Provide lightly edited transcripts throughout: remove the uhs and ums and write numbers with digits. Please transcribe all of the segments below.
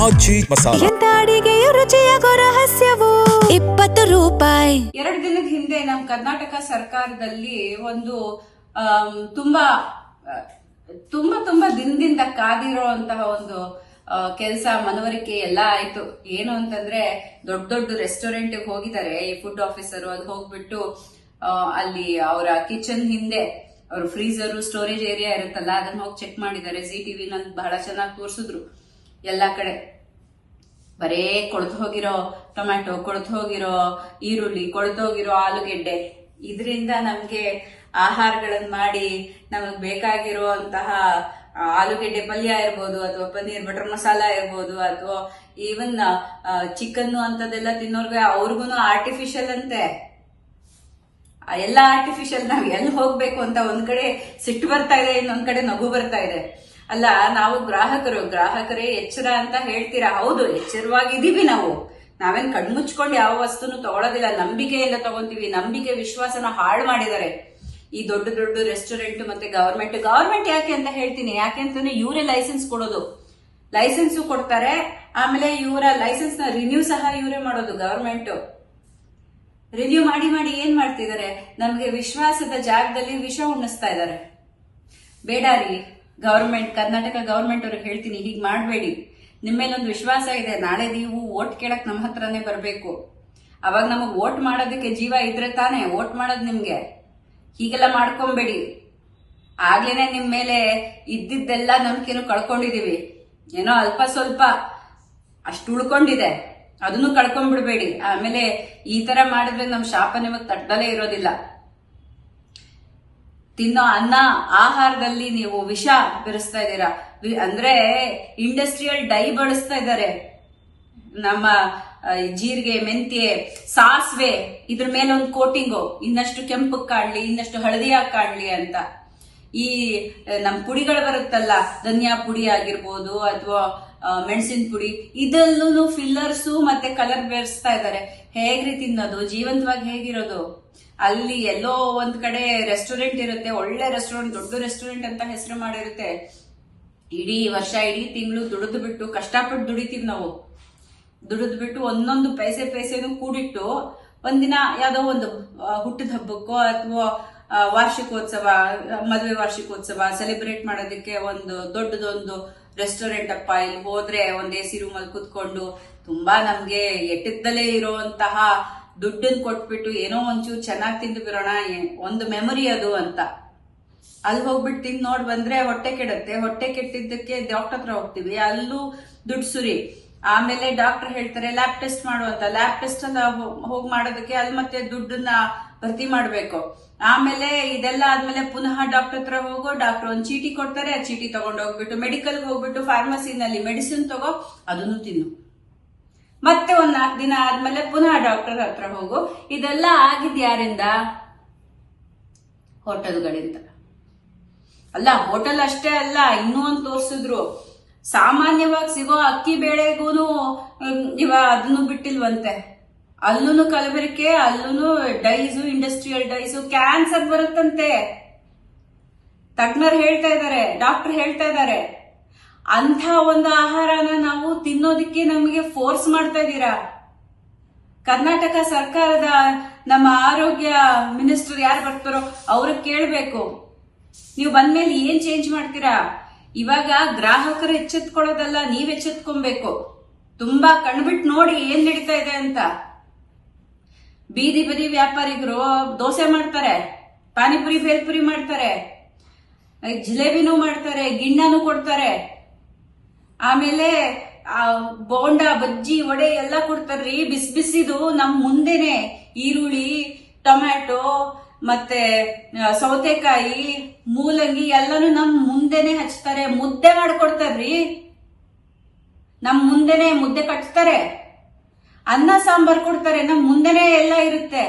ಆಚಿ ಮಸಾಲ. ಎಂತ ಅಡಿಗೆಯ ರುಚಿಯಾಗೋ ರಹಸ್ಯವು 20 ರೂಪಾಯಿ. 2 ದಿನದ ಹಿಂದೆ ನಮ್ಮ ಕರ್ನಾಟಕ ಸರ್ಕಾರದಲ್ಲಿ ಒಂದು ತುಂಬಾ ತುಂಬಾ ತುಂಬಾ ದಿನದಿಂದ ಕಾದಿರುವಂತಹ ಒಂದು ಕೆಲಸ ಮನವರಿಕೆ ಎಲ್ಲ ಆಯ್ತು. ಏನು ಅಂತಂದ್ರೆ ದೊಡ್ಡ ದೊಡ್ಡ ರೆಸ್ಟೋರೆಂಟ್ ಹೋಗಿದ್ದಾರೆ ಈ ಫುಡ್ ಆಫೀಸರ್. ಅದು ಹೋಗ್ಬಿಟ್ಟು ಅಲ್ಲಿ ಅವರ ಕಿಚನ್ ಹಿಂದೆ ಅವ್ರ ಫ್ರೀಜರ್ ಸ್ಟೋರೇಜ್ ಏರಿಯಾ ಇರುತ್ತಲ್ಲ, ಅದನ್ನ ಹೋಗಿ ಚೆಕ್ ಮಾಡಿದ್ದಾರೆ. ZTV ನಲ್ಲಿ ಬಹಳ ಚೆನ್ನಾಗಿ ತೋರಿಸಿದ್ರು. ಎಲ್ಲಾ ಕಡೆ ಬರೇ ಕೊಳೆತು ಹೋಗಿರೋ ಟೊಮ್ಯಾಟೊ, ಕೊಳೆತು ಹೋಗಿರೋ ಈರುಳ್ಳಿ, ಕೊಳೆತು ಹೋಗಿರೋ ಆಲೂಗೆಡ್ಡೆ, ಇದರಿಂದ ನಮ್ಗೆ ಆಹಾರಗಳನ್ನ ಮಾಡಿ ನಮಗ್ ಬೇಕಾಗಿರುವಂತಹ ಆಲೂಗೆಡ್ಡೆ ಪಲ್ಯ ಇರ್ಬೋದು, ಅಥವಾ ಪನ್ನೀರ್ ಬಟರ್ ಮಸಾಲ ಇರ್ಬೋದು, ಅಥವಾ ಈವನ್ ಚಿಕನ್ ಅಂತದೆಲ್ಲ ತಿನ್ನೋರ್ಗೆ ಅವ್ರಿಗೂ ಆರ್ಟಿಫಿಷಿಯಲ್ ಅಂತೆ. ಎಲ್ಲ ಆರ್ಟಿಫಿಷಿಯಲ್. ನಾವ್ ಎಲ್ಲಿ ಹೋಗ್ಬೇಕು ಅಂತ ಒಂದ್ ಕಡೆ ಸಿಟ್ಟು ಬರ್ತಾ ಇದೆ, ಇನ್ನೊಂದ್ ಕಡೆ ನಗು ಬರ್ತಾ ಇದೆ. ಅಲ್ಲ, ನಾವು ಗ್ರಾಹಕರೇ ಎಚ್ಚರ ಅಂತ ಹೇಳ್ತೀರಾ. ಹೌದು, ಎಚ್ಚರವಾಗಿದ್ದೀವಿ. ನಾವೇನ್ ಕಣ್ಮುಚ್ಕೊಂಡು ಯಾವ ವಸ್ತುನು ತಗೊಳ್ಳೋದಿಲ್ಲ, ನಂಬಿಕೆಯಿಂದ ತಗೊಂತೀವಿ. ನಂಬಿಕೆ ವಿಶ್ವಾಸನ ಹಾಳು ಮಾಡಿದ್ದಾರೆ ಈ ದೊಡ್ಡ ದೊಡ್ಡ ರೆಸ್ಟೋರೆಂಟ್ ಮತ್ತೆ ಗವರ್ಮೆಂಟ್ ಯಾಕೆ ಅಂತ ಹೇಳ್ತೀನಿ. ಯಾಕೆ ಅಂತಂದ್ರೆ ಇವರೇ ಲೈಸೆನ್ಸ್ ಕೊಡೋದು, ಲೈಸೆನ್ಸ್ ಕೊಡ್ತಾರೆ. ಆಮೇಲೆ ಇವರ ಲೈಸೆನ್ಸ್ ನ ರಿನ್ಯೂ ಸಹ ಇವರೇ ಮಾಡೋದು. ಗವರ್ಮೆಂಟ್ ರಿನ್ಯೂ ಮಾಡಿ ಮಾಡಿ ಏನ್ ಮಾಡ್ತಿದ್ದಾರೆ, ನಮ್ಗೆ ವಿಶ್ವಾಸದ ಜಾಗದಲ್ಲಿ ವಿಷ ಉಣಿಸ್ತಾ ಇದ್ದಾರೆ. ಬೇಡ ರೀ ಗವರ್ಮೆಂಟ್, ಕರ್ನಾಟಕ ಗವರ್ಮೆಂಟ್ ಅವ್ರಿಗೆ ಹೇಳ್ತೀನಿ, ಹೀಗ್ ಮಾಡ್ಬೇಡಿ. ನಿಮ್ಮೇಲೊಂದು ವಿಶ್ವಾಸ ಇದೆ, ನಾಳೆ ನೀವು ವೋಟ್ ಕೇಳಕ್ ನಮ್ಮ ಹತ್ರನೇ ಬರ್ಬೇಕು. ಅವಾಗ ನಮಗ್ ವೋಟ್ ಮಾಡೋದಕ್ಕೆ ಜೀವ ಇದ್ರೆ ತಾನೇ ವೋಟ್ ಮಾಡೋದು ನಿಮ್ಗೆ. ಹೀಗೆಲ್ಲ ಮಾಡ್ಕೊಂಬೇಡಿ. ಆಗ್ಲೇನೆ ನಿಮ್ ಮೇಲೆ ಇದ್ದಿದ್ದೆಲ್ಲ ನಂಬಿಕೆನು ಕಳ್ಕೊಂಡಿದೀವಿ. ಏನೋ ಅಲ್ಪ ಸ್ವಲ್ಪ ಅಷ್ಟು ಉಳ್ಕೊಂಡಿದೆ, ಅದನ್ನು ಕಳ್ಕೊಂಡ್ಬಿಡ್ಬೇಡಿ. ಆಮೇಲೆ ಈ ತರ ಮಾಡಿದ್ರೆ ನಮ್ ಶಾಪ ನಿಮಗ್ ತಟ್ಟದಲ್ಲೇ ಇರೋದಿಲ್ಲ. ತಿನ್ನೋ ಅನ್ನ ಆಹಾರದಲ್ಲಿ ನೀವು ವಿಷ ಬೆರೆಸ್ತಾ ಇದ್ದೀರಾ. ಅಂದ್ರೆ ಇಂಡಸ್ಟ್ರಿಯಲ್ ಡೈ ಬಳಸ್ತಾ ಇದ್ದಾರೆ. ನಮ್ಮ ಜೀರಿಗೆ, ಮೆಂತ್ಯೆ, ಸಾಸಿವೆ, ಇದ್ರ ಮೇಲೆ ಒಂದು ಕೋಟಿಂಗು, ಇನ್ನಷ್ಟು ಕೆಂಪಕ್ ಕಾಣ್ಲಿ, ಇನ್ನಷ್ಟು ಹಳದಿಯಾಗಿ ಕಾಣ್ಲಿ ಅಂತ. ಈ ನಮ್ ಪುಡಿಗಳು ಬರುತ್ತಲ್ಲ, ಧನಿಯಾ ಪುಡಿ ಆಗಿರ್ಬೋದು ಅಥವಾ ಮೆಣಸಿನ ಪುಡಿ, ಇದೆಲ್ಲೂ ಫಿಲ್ಲರ್ಸು ಮತ್ತೆ ಕಲರ್ ಬೆರೆಸ್ತಾ ಇದ್ದಾರೆ. ಹೇಗ್ರಿ ತಿನ್ನೋದು? ಜೀವಂತವಾಗಿ ಹೇಗಿರೋದು? ಅಲ್ಲಿ ಎಲ್ಲೋ ಒಂದ್ ಕಡೆ ರೆಸ್ಟೋರೆಂಟ್ ಇರುತ್ತೆ, ಒಳ್ಳೆ ರೆಸ್ಟೋರೆಂಟ್, ದೊಡ್ಡ ರೆಸ್ಟೋರೆಂಟ್ ಅಂತ ಹೆಸರು ಮಾಡಿರುತ್ತೆ. ಇಡೀ ವರ್ಷ, ಇಡೀ ತಿಂಗಳು ದುಡಿದು ಬಿಟ್ಟು, ಕಷ್ಟಪಟ್ಟು ದುಡಿತೀವಿ ನಾವು. ದುಡಿದು ಬಿಟ್ಟು ಒಂದೊಂದು ಪೈಸೆನು ಕೂಡಿಟ್ಟು ಒಂದಿನ ಯಾವ್ದೋ ಒಂದು ಹುಟ್ಟಿದ ಹಬ್ಬಕ್ಕೋ ಅಥವಾ ವಾರ್ಷಿಕೋತ್ಸವ, ಮದುವೆ ವಾರ್ಷಿಕೋತ್ಸವ ಸೆಲೆಬ್ರೇಟ್ ಮಾಡೋದಕ್ಕೆ ಒಂದು ದೊಡ್ಡದೊಂದು ರೆಸ್ಟೋರೆಂಟ್ ಅಪ್ಪ, ಇಲ್ಲಿ ಹೋದ್ರೆ ಒಂದ್ AC ರೂಮ್ ಅಲ್ಲಿ ಕುತ್ಕೊಂಡು ತುಂಬಾ ನಮ್ಗೆ ಎಟ್ಟಿದ್ದಲೇ ಇರುವಂತಹ ದುಡ್ಡನ್ನು ಕೊಟ್ಬಿಟ್ಟು ಏನೋ ಒಂಚೂರು ಚೆನ್ನಾಗಿ ತಿಂದು ಬಿಡೋಣ, ಒಂದು ಮೆಮೊರಿ ಅದು ಅಂತ ಅಲ್ಲಿ ಹೋಗ್ಬಿಟ್ಟು ತಿಂದು ನೋಡ್ ಬಂದ್ರೆ ಹೊಟ್ಟೆ ಕೆಡುತ್ತೆ. ಹೊಟ್ಟೆ ಕೆಟ್ಟಿದ್ದಕ್ಕೆ ಡಾಕ್ಟರ್ ಹತ್ರ ಹೋಗ್ತೀವಿ, ಅಲ್ಲೂ ದುಡ್ಡು ಸುರಿ. ಆಮೇಲೆ ಡಾಕ್ಟರ್ ಹೇಳ್ತಾರೆ ಲ್ಯಾಬ್ ಟೆಸ್ಟ್ ಮಾಡುವಂತ. ಲ್ಯಾಬ್ ಟೆಸ್ಟ್ ಅನ್ನ ಹೋಗಿ ಮಾಡೋದಕ್ಕೆ ಅಲ್ಲಿ ಮತ್ತೆ ದುಡ್ಡನ್ನ ಭರ್ತಿ ಮಾಡ್ಬೇಕು. ಆಮೇಲೆ ಇದೆಲ್ಲ ಆದ್ಮೇಲೆ ಪುನಃ ಡಾಕ್ಟರ್ ಹತ್ರ ಹೋಗೋ, ಡಾಕ್ಟರ್ ಒಂದ್ ಚೀಟಿ ಕೊಡ್ತಾರೆ, ಆ ಚೀಟಿ ತಗೊಂಡು ಹೋಗ್ಬಿಟ್ಟು ಮೆಡಿಕಲ್ ಹೋಗ್ಬಿಟ್ಟು ಫಾರ್ಮಸಿನಲ್ಲಿ ಮೆಡಿಸಿನ್ ತಗೋ, ಅದನ್ನು ತಿನ್ನು. ಮತ್ತೆ ಒಂದ್ 4 ದಿನ ಆದ್ಮೇಲೆ ಪುನಃ ಡಾಕ್ಟರ್ ಹತ್ರ ಹೋಗು. ಇದೆಲ್ಲ ಆಗಿದ್ ಯಾರಿಂದ? ಹೋಟೆಲ್ಗಳಿಂದ. ಅಲ್ಲ, ಹೋಟೆಲ್ ಅಷ್ಟೇ ಅಲ್ಲ, ಇನ್ನೂ ಒಂದು ತೋರ್ಸಿದ್ರು. ಸಾಮಾನ್ಯವಾಗಿ ಸಿಗೋ ಅಕ್ಕಿ ಬೇಳೆಗೂನು ಅದನ್ನು ಬಿಟ್ಟಿಲ್ವಂತೆ. ಅಲ್ಲೂ ಕಲಬೆರಕೆ, ಅಲ್ಲೂ ಡೈಸು, ಇಂಡಸ್ಟ್ರಿಯಲ್ ಡೈಸು, ಕ್ಯಾನ್ಸರ್ ಬರುತ್ತಂತೆ. ತಜ್ಞರು ಹೇಳ್ತಾ ಇದ್ದಾರೆ, ಡಾಕ್ಟರ್ ಹೇಳ್ತಾ ಇದ್ದಾರೆ. ಅಂಥ ಒಂದು ಆಹಾರನ ನಾವು ತಿನ್ನೋದಿಕ್ಕೆ ನಮಗೆ ಫೋರ್ಸ್ ಮಾಡ್ತಾ ಇದ್ದೀರಾ. ಕರ್ನಾಟಕ ಸರ್ಕಾರದ ನಮ್ಮ ಆರೋಗ್ಯ ಮಿನಿಸ್ಟರ್ ಯಾರು ಬರ್ತಾರೋ ಅವ್ರಿಗೆ ಕೇಳಬೇಕು, ನೀವು ಬಂದ್ಮೇಲೆ ಏನ್ ಚೇಂಜ್ ಮಾಡ್ತೀರಾ? ಇವಾಗ ಗ್ರಾಹಕರು ಎಚ್ಚೆತ್ಕೊಳ್ಳೋದಲ್ಲ, ನೀವ್ ಎಚ್ಚೆತ್ಕೊಬೇಕು. ತುಂಬಾ ಕಣ್ಬಿಟ್ಟು ನೋಡಿ ಏನ್ ನಡೀತಾ ಇದೆ ಅಂತ. ಬೀದಿ ಬದಿ ವ್ಯಾಪಾರಿಗರು ದೋಸೆ ಮಾಡ್ತಾರೆ, ಪಾನಿಪುರಿ ಬೇಲ್ಪುರಿ ಮಾಡ್ತಾರೆ, ಜಿಲೇಬಿನೂ ಮಾಡ್ತಾರೆ, ಗಿಣ್ಣನೂ ಕೊಡ್ತಾರೆ, ಆಮೇಲೆ ಬೋಂಡ, ಬಜ್ಜಿ, ವಡೆ ಎಲ್ಲ ಕೊಡ್ತಾರ್ರಿ. ಬಿಸಿದು ನಮ್ ಮುಂದೆನೆ ಈರುಳ್ಳಿ, ಟೊಮ್ಯಾಟೊ ಮತ್ತೆ ಸೌತೆಕಾಯಿ, ಮೂಲಂಗಿ ಎಲ್ಲಾನು ನಮ್ ಮುಂದೆನೆ ಹಚ್ತಾರೆ. ಮುದ್ದೆ ಮಾಡ್ಕೊಡ್ತಾರ್ರಿ, ನಮ್ ಮುಂದೆನೆ ಮುದ್ದೆ ಕಟ್ತಾರೆ. ಅನ್ನ ಸಾಂಬಾರ್ ಕೊಡ್ತಾರೆ, ನಮ್ ಮುಂದೆನೆ ಎಲ್ಲ ಇರುತ್ತೆ.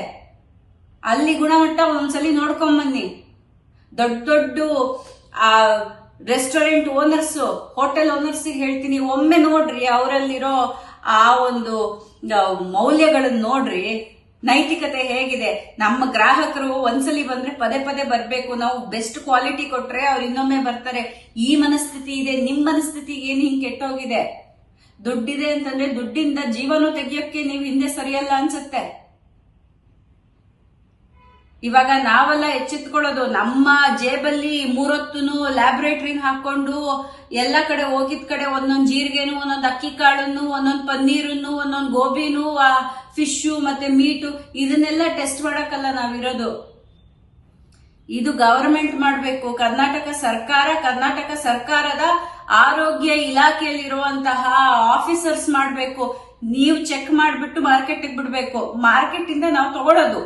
ಅಲ್ಲಿ ಗುಣಮಟ್ಟ ಒಂದ್ಸಲಿ ನೋಡ್ಕೊಂಡ್ ಬನ್ನಿ. ದೊಡ್ಡ ದೊಡ್ಡ ರೆಸ್ಟೋರೆಂಟ್ ಓನರ್ಸ್, ಹೋಟೆಲ್ ಓನರ್ಸ್ ಹೇಳ್ತೀನಿ, ಒಮ್ಮೆ ನೋಡ್ರಿ ಅವರಲ್ಲಿರೋ ಆ ಒಂದು ಮೌಲ್ಯಗಳನ್ನ ನೋಡ್ರಿ. ನೈತಿಕತೆ ಹೇಗಿದೆ. ನಮ್ಮ ಗ್ರಾಹಕರು ಒಂದ್ಸಲಿ ಬಂದ್ರೆ ಪದೇ ಪದೇ ಬರ್ಬೇಕು. ನಾವು ಬೆಸ್ಟ್ ಕ್ವಾಲಿಟಿ ಕೊಟ್ರೆ ಅವ್ರು ಇನ್ನೊಮ್ಮೆ ಬರ್ತಾರೆ. ಈ ಮನಸ್ಥಿತಿ ಇದೆ. ನಿಮ್ ಮನಸ್ಥಿತಿ ಏನ್ ಹಿಂಗ್ ಕೆಟ್ಟೋಗಿದೆ? ದುಡ್ಡಿದೆ ಅಂತಂದ್ರೆ ದುಡ್ಡಿಂದ ಜೀವನ ತೆಗಿಯೋಕ್ಕೆ ನೀವು ಹಿಂದೆ ಸರಿಯಲ್ಲ ಅನ್ಸುತ್ತೆ. ಇವಾಗ ನಾವೆಲ್ಲ ಎಚ್ಚೆತ್ಕೊಳ್ಳೋದು, ನಮ್ಮ ಜೇಬಲ್ಲಿ 3 ಹೊತ್ತುನು ಲ್ಯಾಬ್ರೇಟರಿ ಹಾಕೊಂಡು ಎಲ್ಲ ಕಡೆ ಹೋಗಿದ್ ಕಡೆ ಒಂದೊಂದು ಜೀರಿಗೆನು, ಒಂದೊಂದು ಅಕ್ಕಿ ಕಾಳನ್ನು, ಒಂದೊಂದು ಪನ್ನೀರನ್ನು, ಒಂದೊಂದು ಗೋಬಿನು, ಫಿಶು ಮತ್ತೆ ಮೀಟು ಇದನ್ನೆಲ್ಲ ಟೆಸ್ಟ್ ಮಾಡಕ್ಕಲ್ಲ ನಾವಿರೋದು. ಇದು ಗವರ್ಮೆಂಟ್ ಮಾಡಬೇಕು. ಕರ್ನಾಟಕ ಸರ್ಕಾರದ ಆರೋಗ್ಯ ಇಲಾಖೆಯಲ್ಲಿರುವಂತಹ ಆಫೀಸರ್ಸ್ ಮಾಡಬೇಕು. ನೀವು ಚೆಕ್ ಮಾಡಿಬಿಟ್ಟು ಮಾರ್ಕೆಟ್ಗೆ ಬಿಡಬೇಕು. ಮಾರ್ಕೆಟ್ ಇಂದ ನಾವು ತಗೊಳ್ಳೋದು.